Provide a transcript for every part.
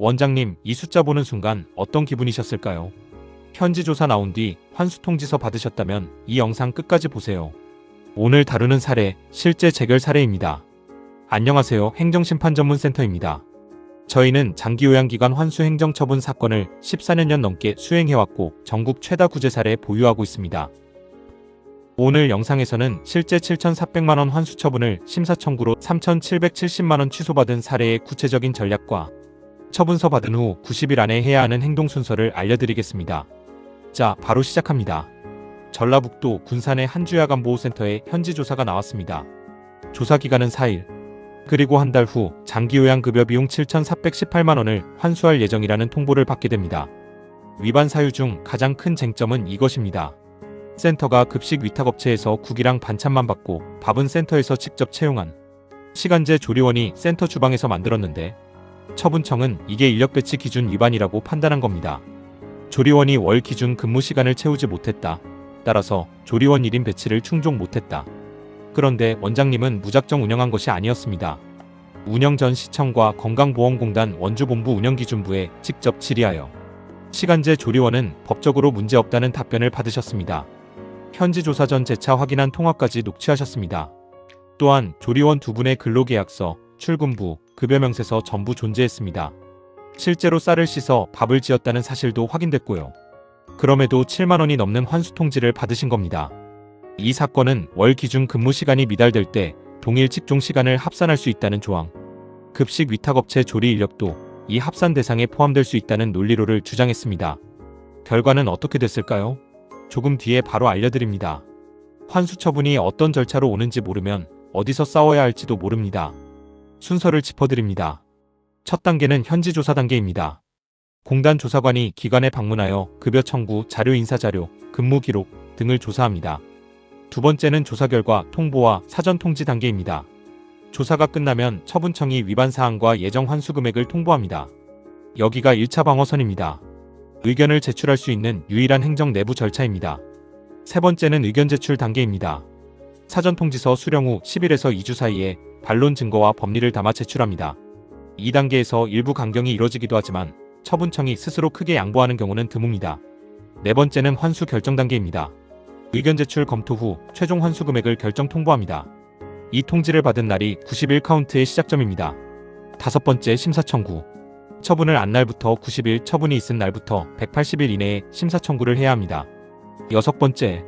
원장님, 이 숫자 보는 순간 어떤 기분이셨을까요? 현지 조사 나온 뒤 환수 통지서 받으셨다면 이 영상 끝까지 보세요. 오늘 다루는 사례, 실제 재결 사례입니다. 안녕하세요. 행정심판전문센터입니다. 저희는 장기요양기관 환수 행정처분 사건을 14년 넘게 수행해왔고 전국 최다 구제 사례 보유하고 있습니다. 오늘 영상에서는 실제 7,400만원 환수 처분을 심사 청구로 3,770만원 취소받은 사례의 구체적인 전략과 처분서 받은 후 90일 안에 해야 하는 행동 순서를 알려드리겠습니다. 자, 바로 시작합니다. 전라북도 군산의 한주야간보호센터에 현지 조사가 나왔습니다. 조사 기간은 4일. 그리고 한 달 후 장기요양급여 비용 7,418만원을 환수할 예정이라는 통보를 받게 됩니다. 위반 사유 중 가장 큰 쟁점은 이것입니다. 센터가 급식 위탁업체에서 국이랑 반찬만 받고 밥은 센터에서 직접 채용한 시간제 조리원이 센터 주방에서 만들었는데 처분청은 이게 인력배치 기준 위반이라고 판단한 겁니다. 조리원이 월 기준 근무 시간을 채우지 못했다. 따라서 조리원 1인 배치를 충족 못했다. 그런데 원장님은 무작정 운영한 것이 아니었습니다. 운영 전 시청과 건강보험공단 원주본부 운영기준부에 직접 질의하여 시간제 조리원은 법적으로 문제없다는 답변을 받으셨습니다. 현지 조사 전 재차 확인한 통화까지 녹취하셨습니다. 또한 조리원 두 분의 근로계약서, 출근부, 급여명세서 전부 존재했습니다. 실제로 쌀을 씻어 밥을 지었다는 사실도 확인됐고요. 그럼에도 7만원이 넘는 환수 통지를 받으신 겁니다. 이 사건은 월 기준 근무 시간이 미달될 때 동일 직종 시간을 합산할 수 있다는 조항, 급식 위탁업체 조리 인력도 이 합산 대상에 포함될 수 있다는 논리로를 주장했습니다. 결과는 어떻게 됐을까요? 조금 뒤에 바로 알려드립니다. 환수 처분이 어떤 절차로 오는지 모르면 어디서 싸워야 할지도 모릅니다. 순서를 짚어드립니다. 첫 단계는 현지 조사 단계입니다. 공단 조사관이 기관에 방문하여 급여 청구, 자료 인사자료, 근무 기록 등을 조사합니다. 두 번째는 조사 결과 통보와 사전 통지 단계입니다. 조사가 끝나면 처분청이 위반 사항과 예정 환수 금액을 통보합니다. 여기가 1차 방어선입니다. 의견을 제출할 수 있는 유일한 행정 내부 절차입니다. 세 번째는 의견 제출 단계입니다. 사전 통지서 수령 후 10일에서 2주 사이에 반론 증거와 법리를 담아 제출합니다. 2단계에서 일부 강경이 이뤄지기도 하지만 처분청이 스스로 크게 양보하는 경우는 드뭅니다. 네 번째는 환수 결정 단계입니다. 의견 제출 검토 후 최종 환수 금액을 결정 통보합니다. 이 통지를 받은 날이 90일 카운트의 시작점입니다. 다섯 번째 심사 청구. 처분을 안 날부터 90일, 처분이 있은 날부터 180일 이내에 심사 청구를 해야 합니다. 여섯 번째,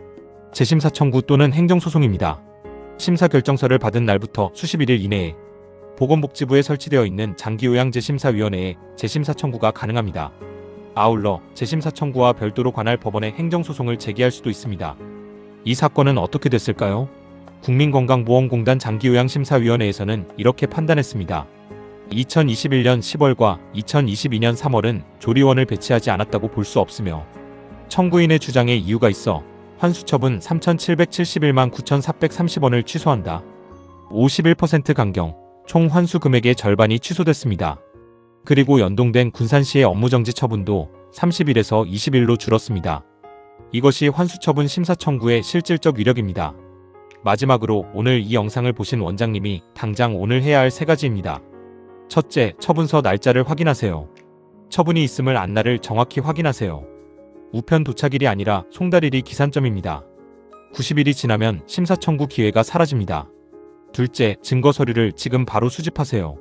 재심사 청구 또는 행정소송입니다. 심사 결정서를 받은 날부터 수십일 일 이내에 보건복지부에 설치되어 있는 장기요양재심사위원회에 재심사 청구가 가능합니다. 아울러 재심사 청구와 별도로 관할 법원에 행정소송을 제기할 수도 있습니다. 이 사건은 어떻게 됐을까요? 국민건강보험공단 장기요양심사위원회에서는 이렇게 판단했습니다. 2021년 10월과 2022년 3월은 조리원을 배치하지 않았다고 볼 수 없으며 청구인의 주장에 이유가 있어 환수처분 3,771만 9,430원을 취소한다. 51% 강경, 총 환수 금액의 절반이 취소됐습니다. 그리고 연동된 군산시의 업무정지 처분도 30일에서 20일로 줄었습니다. 이것이 환수처분 심사 청구의 실질적 위력입니다. 마지막으로 오늘 이 영상을 보신 원장님이 당장 오늘 해야 할 3가지입니다. 첫째, 처분서 날짜를 확인하세요. 처분이 있음을 안 날을 정확히 확인하세요. 우편 도착일이 아니라 송달일이 기산점입니다. 90일이 지나면 심사 청구 기회가 사라집니다. 둘째, 증거 서류를 지금 바로 수집하세요.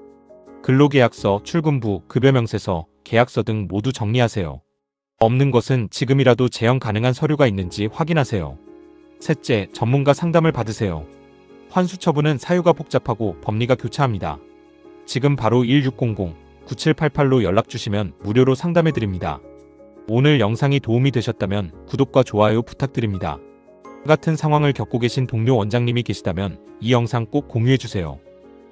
근로계약서, 출근부, 급여명세서, 계약서 등 모두 정리하세요. 없는 것은 지금이라도 재현 가능한 서류가 있는지 확인하세요. 셋째, 전문가 상담을 받으세요. 환수 처분은 사유가 복잡하고 법리가 교차합니다. 지금 바로 1600-9788로 연락주시면 무료로 상담해드립니다. 오늘 영상이 도움이 되셨다면 구독과 좋아요 부탁드립니다. 같은 상황을 겪고 계신 동료 원장님이 계시다면 이 영상 꼭 공유해주세요.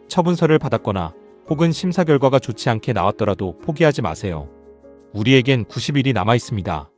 처분서를 받았거나 혹은 심사 결과가 좋지 않게 나왔더라도 포기하지 마세요. 우리에겐 90일이 남아 있습니다.